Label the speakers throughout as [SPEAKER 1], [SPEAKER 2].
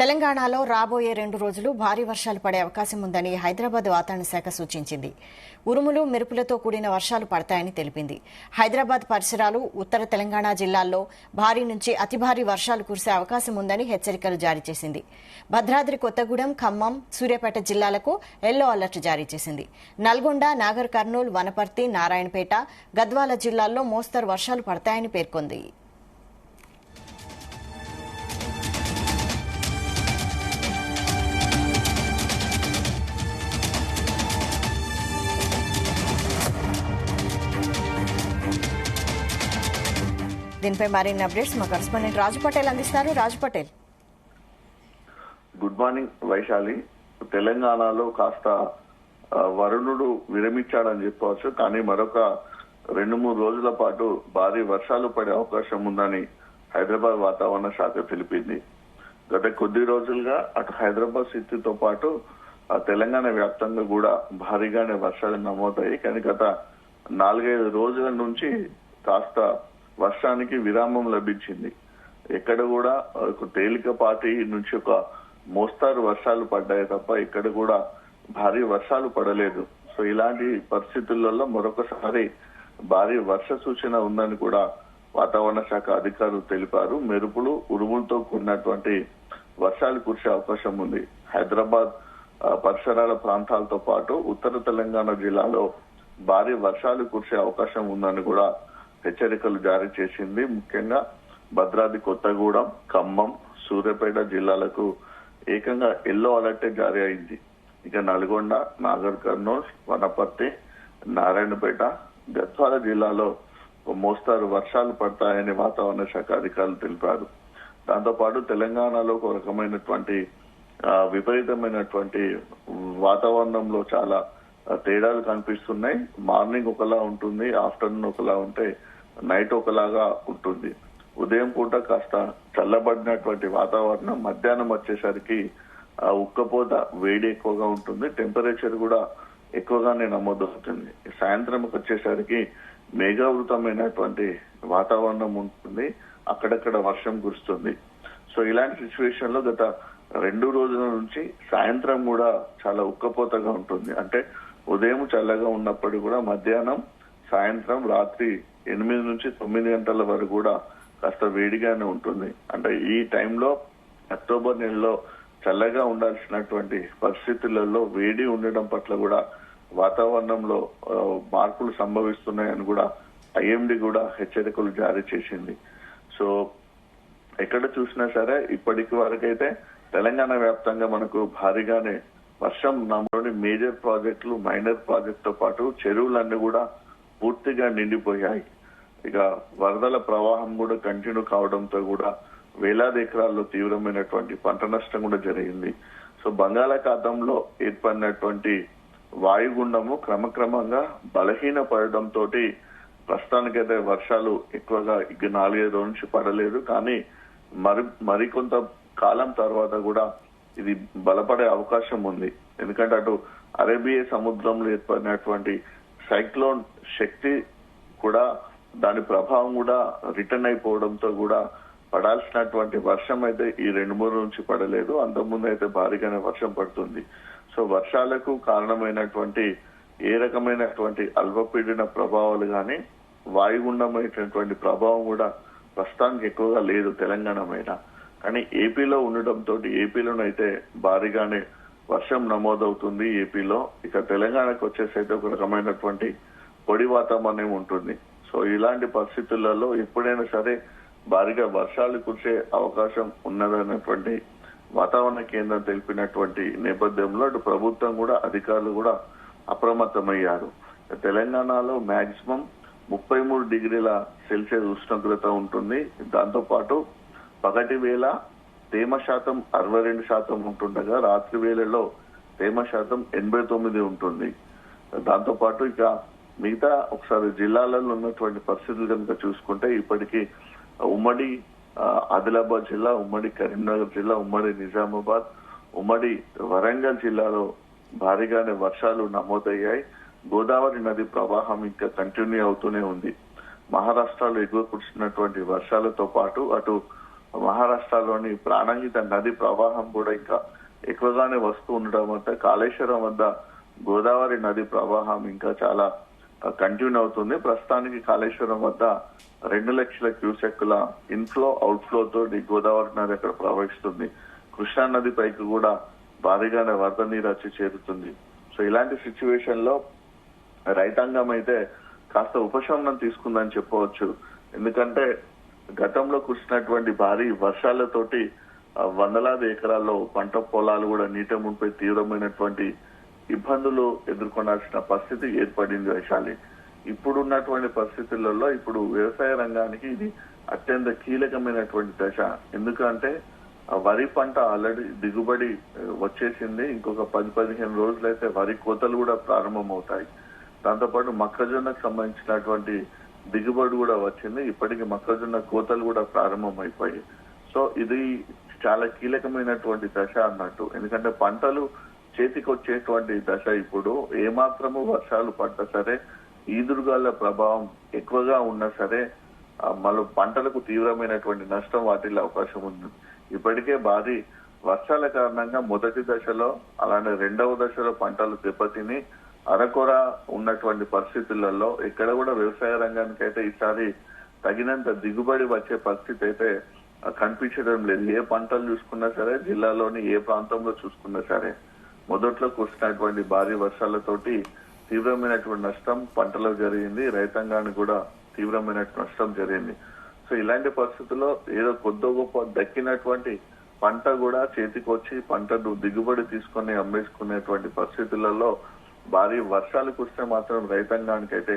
[SPEAKER 1] తెలంగాణలో రాబోయే 2 రోజులు భారీ వర్షాలు పడే అవకాశం ఉందని హైదరాబాద్ వాతావరణ శాఖ సూచించింది. ఉరుములు మెరుపులతో కూడిన వర్షాలు పడతాయని తెలిపింది. హైదరాబాద్ పరిసరాలు, ఉత్తర తెలంగాణ జిల్లాల్లో భారీ నుంచి అతి భారీ వర్షాలు కురిసే అవకాశం ఉందని హెచ్చరికలు జారీ చేసింది. భద్రాద్రి కొత్తగూడెం, ఖమ్మం, సూర్యాపేట జిల్లాలకు ఎల్లో అలర్ట్ జారీ చేసింది. నల్గొండ, నాగర్ కర్నూల్, వనపర్తి, నారాయణపేట, గద్వాల జిల్లాల్లో మోస్తరు వర్షాలు పడతాయని పేర్కొంది. దీనిపై మరిన్ని అప్డేట్స్ మా కరెస్పాండెంట్ రాజు పటేల్ అందిస్తారు. రాజు పటేల్,
[SPEAKER 2] గుడ్ మార్నింగ్ వైశాలి. తెలంగాణలో కాస్త వరుణుడు విరమించాడని చెప్పవచ్చు, కానీ మరొక 2-3 రోజుల పాటు భారీ వర్షాలు పడే అవకాశం ఉందని హైదరాబాద్ వాతావరణ శాఖ తెలిపింది. గత కొద్ది రోజులుగా అటు హైదరాబాద్ సిటీతో పాటు తెలంగాణ వ్యాప్తంగా కూడా భారీగానే వర్షాలు నమోదయ్యాయి. కానీ గత 4-5 రోజుల నుంచి కాస్త వర్షానికి విరామం లభించింది. ఎక్కడ కూడా తేలికపాటి నుంచి ఒక మోస్తారు వర్షాలు పడ్డాయి తప్ప ఇక్కడ కూడా భారీ వర్షాలు పడలేదు. సో ఇలాంటి పరిస్థితులలో మరొకసారి భారీ వర్ష సూచన ఉందని కూడా వాతావరణ శాఖ అధికారులు తెలిపారు. మెరుపులు, ఉరుములతో కూడినటువంటి వర్షాలు కురిసే అవకాశం ఉంది. హైదరాబాద్ పరిసరాల ప్రాంతాలతో పాటు ఉత్తర తెలంగాణ జిల్లాలో భారీ వర్షాలు కురిసే అవకాశం ఉందని కూడా హెచ్చరికలు జారీ చేసింది. ముఖ్యంగా భద్రాద్రి కొత్తగూడెం, ఖమ్మం, సూర్యాపేట జిల్లాలకు ఏకంగా ఎల్లో అలర్ట్ జారీ అయింది. ఇక నల్గొండ, నాగర్ కర్నూల్, వనపర్తి, నారాయణపేట, గద్వాల జిల్లాలో మోస్తారు వర్షాలు పడతాయని వాతావరణ శాఖ అధికారులు తెలిపారు. దాంతోపాటు తెలంగాణలో ఒక రకమైనటువంటి విపరీతమైనటువంటి వాతావరణంలో చాలా తేడాలు కనిపిస్తున్నాయి. మార్నింగ్ ఒకలా ఉంటుంది, ఆఫ్టర్నూన్ ఒకలా ఉంటే నైట్ ఒకలాగా ఉంటుంది. ఉదయం పూట కాస్త చల్లబడినటువంటి వాతావరణం, మధ్యాహ్నం వచ్చేసరికి ఉక్కపోత, వేడి ఎక్కువగా ఉంటుంది. టెంపరేచర్ కూడా ఎక్కువగానే నమోదవుతుంది. సాయంత్రంకి వచ్చేసరికి మేఘావృతమైనటువంటి వాతావరణం ఉంటుంది, అక్కడక్కడ వర్షం కురుస్తుంది. సో ఇలాంటి సిచ్యువేషన్ లో గత 2 రోజుల నుంచి సాయంత్రం కూడా చాలా ఉక్కపోతగా ఉంటుంది. అంటే ఉదయం చల్లగా ఉన్నప్పుడు కూడా మధ్యాహ్నం, సాయంత్రం, రాత్రి 8 నుంచి 9 గంటల వరకు కూడా కాస్త వేడిగానే ఉంటుంది. అంటే ఈ టైంలో అక్టోబర్ నెలలో చల్లగా ఉండాల్సినటువంటి పరిస్థితులలో వేడి ఉండడం పట్ల కూడా వాతావరణంలో మార్పులు సంభవిస్తున్నాయని కూడా ఐఎండీ కూడా హెచ్చరికలు జారీ చేసింది. సో ఎక్కడ చూసినా సరే ఇప్పటికి వరకైతే తెలంగాణ వ్యాప్తంగా మనకు భారీగానే వర్షం నమోదు. మేజర్ ప్రాజెక్టులు, మైనర్ ప్రాజెక్ట్ తో పాటు చెరువులన్నీ కూడా పూర్తిగా నిండిపోయాయి. ఇక వరదల ప్రవాహం కూడా కంటిన్యూ కావడంతో కూడా వేలాది ఎకరాల్లో తీవ్రమైనటువంటి పంట నష్టం కూడా జరిగింది. సో బంగాళాఖాతంలో ఏర్పడినటువంటి వాయుగుండము క్రమక్రమంగా బలహీన పడడంతో ప్రస్తుతానికైతే వర్షాలు ఎక్కువగా ఇక 4-5 రోజుల నుంచి పడలేదు. కానీ మరికొంత కాలం తర్వాత కూడా ఇది బలపడే అవకాశం ఉంది. ఎందుకంటే అటు అరేబియా సముద్రంలో ఏర్పడినటువంటి సైక్లోన్ శక్తి కూడా, దాని ప్రభావం కూడా రిటర్న్ అయిపోవడంతో కూడా పడాల్సినటువంటి వర్షం అయితే ఈ 2-3 నుంచి పడలేదు. అంతకుముందు అయితే భారీగానే వర్షం పడుతుంది. సో వర్షాలకు కారణమైనటువంటి ఏ రకమైనటువంటి అల్పపీడన ప్రభావాలు కానీ, వాయుగుండమైనటువంటి ప్రభావం కూడా ప్రస్తుతానికి ఎక్కువగా లేదు తెలంగాణ మీద. కానీ ఏపీలో ఉండడంతో ఏపీలోనైతే భారీగానే వర్షం నమోదవుతుంది ఏపీలో. ఇక తెలంగాణకు వచ్చేసైతే ఒక రకమైనటువంటి పొడి వాతావరణం ఉంటుంది. సో ఇలాంటి పరిస్థితులలో ఎప్పుడైనా సరే భారీగా వర్షాలు కురిసే అవకాశం ఉన్నదన్నటువంటి వాతావరణ కేంద్రం తెలిపినటువంటి నేపథ్యంలో అటు ప్రభుత్వం కూడా, అధికారులు కూడా అప్రమత్తమయ్యారు. తెలంగాణలో మాక్సిమం 33 డిగ్రీల సెల్సియస్ ఉష్ణోగ్రత ఉంటుంది. దాంతో పాటు పగటి వేళ తేమ శాతం 62% ఉంటుండగా రాత్రి వేళలో తేమ శాతం 89 ఉంటుంది. దాంతో పాటు ఇక మిగతా ఒకసారి జిల్లాలలో ఉన్నటువంటి పరిస్థితులు కనుక చూసుకుంటే ఇప్పటికీ ఉమ్మడి ఆదిలాబాద్ జిల్లా, ఉమ్మడి కరీంనగర్ జిల్లా, ఉమ్మడి నిజామాబాద్, ఉమ్మడి వరంగల్ జిల్లాలో భారీగానే వర్షాలు నమోదయ్యాయి. గోదావరి నది ప్రవాహం ఇంకా కంటిన్యూ అవుతూనే ఉంది. మహారాష్ట్రలో ఎగువ కురిసినటువంటి వర్షాలతో పాటు అటు మహారాష్ట్రలోని ప్రాణహిత నది ప్రవాహం కూడా ఇంకా ఎక్కువగానే వస్తూ ఉండడం వల్ల కాళేశ్వరం వద్ద గోదావరి నది ప్రవాహం ఇంకా చాలా కంటిన్యూ అవుతుంది. ప్రస్తుతానికి కాళేశ్వరం వద్ద 2 లక్షల క్యూసెక్కుల ఇన్ఫ్లో అవుట్ఫ్లో తోటి గోదావరి నది అక్కడ ప్రవహిస్తుంది. కృష్ణా నది పైకి కూడా భారీగానే వరద నీరు వచ్చి చేరుతుంది. సో ఇలాంటి సిచ్యువేషన్ లో రైతాంగం అయితే కాస్త ఉపశమనం తీసుకుందని చెప్పవచ్చు. ఎందుకంటే గతంలో కురిసినటువంటి భారీ వర్షాలతోటి వందలాది ఎకరాల్లో పంట పొలాలు కూడా నీట మునిపై తీవ్రమైనటువంటి ఇబ్బందులు ఎదుర్కొనాల్సిన పరిస్థితి ఏర్పడింది వైశాలి. ఇప్పుడున్నటువంటి పరిస్థితులలో ఇప్పుడు వ్యవసాయ రంగానికి ఇది అత్యంత కీలకమైనటువంటి దశ. ఎందుకంటే వరి పంట ఆల్రెడీ దిగుబడి వచ్చేసింది. ఇంకొక 10-15 రోజులైతే వరి కోతలు కూడా ప్రారంభమవుతాయి. దాంతోపాటు మొక్కజొన్నకు సంబంధించినటువంటి దిగుబడి కూడా వచ్చింది. ఇప్పటికి మొక్కజొన్న కోతలు కూడా ప్రారంభమైపోయాయి. సో ఇది చాలా కీలకమైనటువంటి దశ అన్నట్టు. ఎందుకంటే పంటలు చేతికి వచ్చేటువంటి దశ. ఇప్పుడు ఏమాత్రము వర్షాలు పడ్డా సరే, ఈదురుగాల ప్రభావం ఎక్కువగా ఉన్నా సరే మళ్ళీ పంటలకు తీవ్రమైనటువంటి నష్టం వాటిల్లే అవకాశం ఉంది. ఇప్పటికే భారీ వర్షాల కారణంగా మొదటి దశలో అలానే 2వ దశలో పంటలు దెబ్బతిని అరకొర ఉన్నటువంటి పరిస్థితులలో ఇక్కడ కూడా వ్యవసాయ రంగానికి అయితే ఈసారి తగినంత దిగుబడి వచ్చే పరిస్థితి అయితే కనిపించడం లేదు. ఏ పంటలు చూసుకున్నా సరే, జిల్లాలోని ఏ ప్రాంతంలో చూసుకున్నా సరే మొదట్లో కురిసినటువంటి భారీ వర్షాలతోటి తీవ్రమైనటువంటి నష్టం పంటలకు జరిగింది. రైతాంగానికి కూడా తీవ్రమైనటువంటి నష్టం జరిగింది. సో ఇలాంటి పరిస్థితుల్లో ఏదో కొద్ది గొప్ప దక్కినటువంటి పంట కూడా చేతికి వచ్చి పంటను దిగుబడి తీసుకొని అమ్మేసుకునేటువంటి పరిస్థితులలో భారీ వర్షాలు కురిస్తే మాత్రం రైతాంగానికి అయితే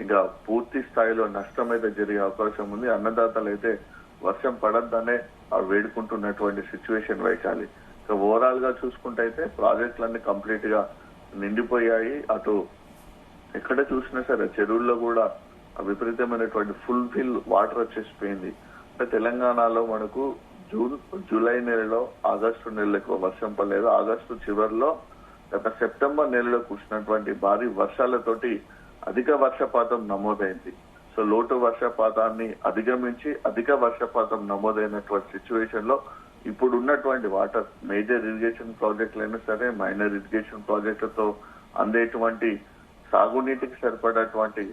[SPEAKER 2] ఇంకా పూర్తి స్థాయిలో నష్టం అయితే జరిగే అవకాశం ఉంది. అన్నదాతలు అయితే వర్షం పడద్దనే వేడుకుంటున్నటువంటి సిచ్యువేషన్ వైశాలి. సో ఓవరాల్ గా చూసుకుంటే అయితే ప్రాజెక్టులన్నీ కంప్లీట్ గా నిండిపోయాయి. అటు ఎక్కడ చూసినా సరే చెరువుల్లో కూడా విపరీతమైనటువంటి ఫుల్ వాటర్ వచ్చేసిపోయింది. అంటే తెలంగాణలో మనకు జూలై నెలలో ఆగస్టు నెలలో ఎక్కువ వర్షం పడలేదు. ఆగస్టు చివరిలో గత సెప్టెంబర్ నెలలో కురిసినటువంటి భారీ వర్షాలతోటి అధిక వర్షపాతం నమోదైంది. సో లోటు వర్షపాతాన్ని అధిగమించి అధిక వర్షపాతం నమోదైనటువంటి సిచ్యువేషన్ లో ఇప్పుడు ఉన్నటువంటి వాటర్ మేజర్ ఇరిగేషన్ ప్రాజెక్టులైనా సరే, మైనర్ ఇరిగేషన్ ప్రాజెక్టులతో అందేటువంటి సాగునీటికి సరిపడేటువంటి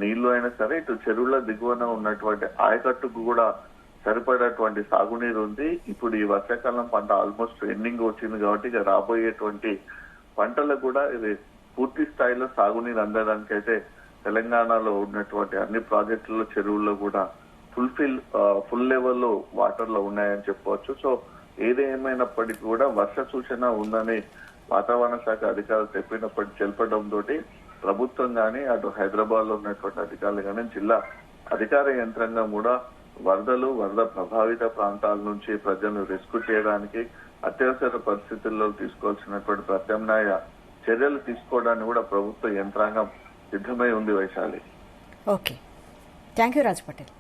[SPEAKER 2] నీళ్లు అయినా సరే, ఇటు చెరువుల దిగువన ఉన్నటువంటి ఆయకట్టుకు కూడా సరిపడేటువంటి సాగునీరు ఉంది. ఇప్పుడు ఈ వర్షాకాలం పంట ఆల్మోస్ట్ ఎండింగ్ వచ్చింది కాబట్టి ఇక రాబోయేటువంటి పంటలకు కూడా ఇది పూర్తి స్థాయిలో సాగునీరు అందడానికి అయితే తెలంగాణలో ఉన్నటువంటి అన్ని ప్రాజెక్టుల్లో చెరువుల్లో కూడా ఫుల్ లెవెల్లో వాటర్ లో ఉన్నాయని చెప్పవచ్చు. సో ఏదేమైనప్పటికీ కూడా వర్ష సూచన ఉందని వాతావరణ శాఖ అధికారులు తెలపడం తోటి ప్రభుత్వం గానీ, అటు హైదరాబాద్ లో ఉన్నటువంటి అధికారులు గానీ, జిల్లా అధికార యంత్రాంగం కూడా వరద ప్రభావిత ప్రాంతాల నుంచి ప్రజలను రెస్క్యూ చేయడానికి అత్యవసర పరిస్థితుల్లో తీసుకోవాల్సినటువంటి ప్రత్యామ్నాయ చర్యలు తీసుకోవడానికి కూడా ప్రభుత్వ యంత్రాంగం సిద్ధమై ఉంది Vaishali.
[SPEAKER 1] Okay, thank you Raj Patel.